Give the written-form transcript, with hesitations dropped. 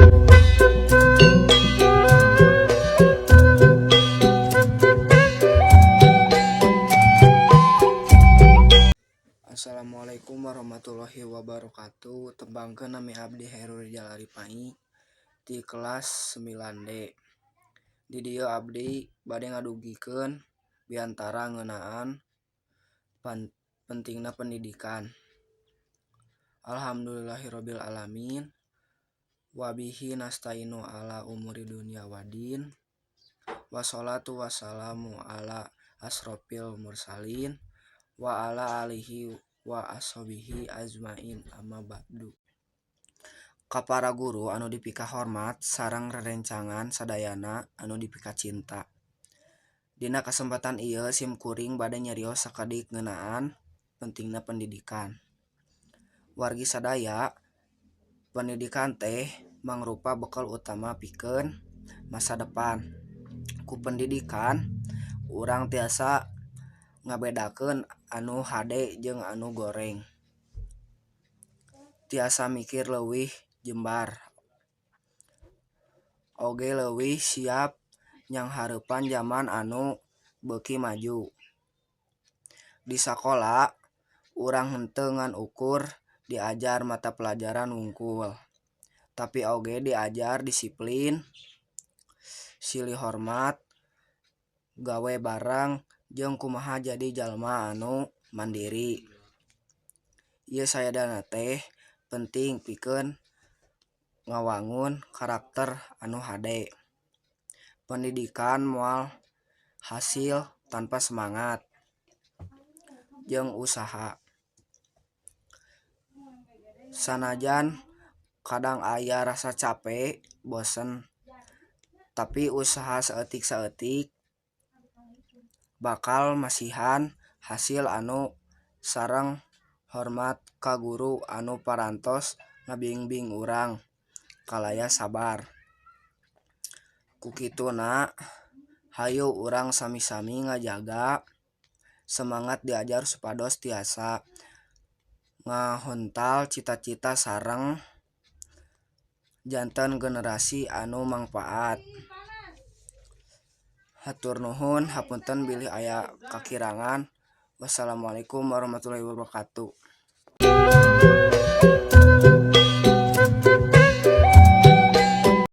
Assalamualaikum warahmatullahi wabarakatuh. Tembangkeun nami abdi Hairul Jalali Pai di kelas 9D. Di dieu abdi bade ngadugikeun biantara ngeunaan pentingna pendidikan. Alhamdulillahirabbil alamin. Wabihi nasta'inu ala umuri dunya wadin. Wassalatu wassalamu ala asrofil mursalin wa ala alihi wa ashabihi ajmain amma ba'du. Ka para guru anu dipika hormat sareng rerencangan sadayana anu dipika cinta. Dina kesempatan ieu simkuring bade nyarios sakadik ngeunaan pentingna pendidikan. Wargi sadaya, pendidikan teh mangrupa bekal utama pikeun masa depan. Ku pendidikan urang tiasa ngabedakeun anu hade jeung anu goreng. Tiasa mikir leuwih jembar. Oge leuwih siap nyanghareupan jaman anu beuki maju. Di sakola urang henteu ngan ukur diajar mata pelajaran wungkul, tapi oge diajar disiplin, silih hormat, gawe bareng jeung kumaha jadi jalma anu mandiri. Ieu sayadana teh penting pikeun ngawangun karakter anu hade. Pendidikan moal hasil tanpa semangat jeung usaha. Sanajan kadang aya rasa capek, bosen, tapi usaha saeutik-saeutik bakal masihan hasil anu sareng hormat ka guru anu parantos ngabimbing urang kalaya sabar. Ku kituna hayu urang sami-sami ngajaga semangat diajar supados tiasa ngahontal cita-cita sareng janten generasi anu mangpaat. Hatur nuhun, hapunten bilih aya kakirangan. Wassalamualaikum warahmatullahi wabarakatuh.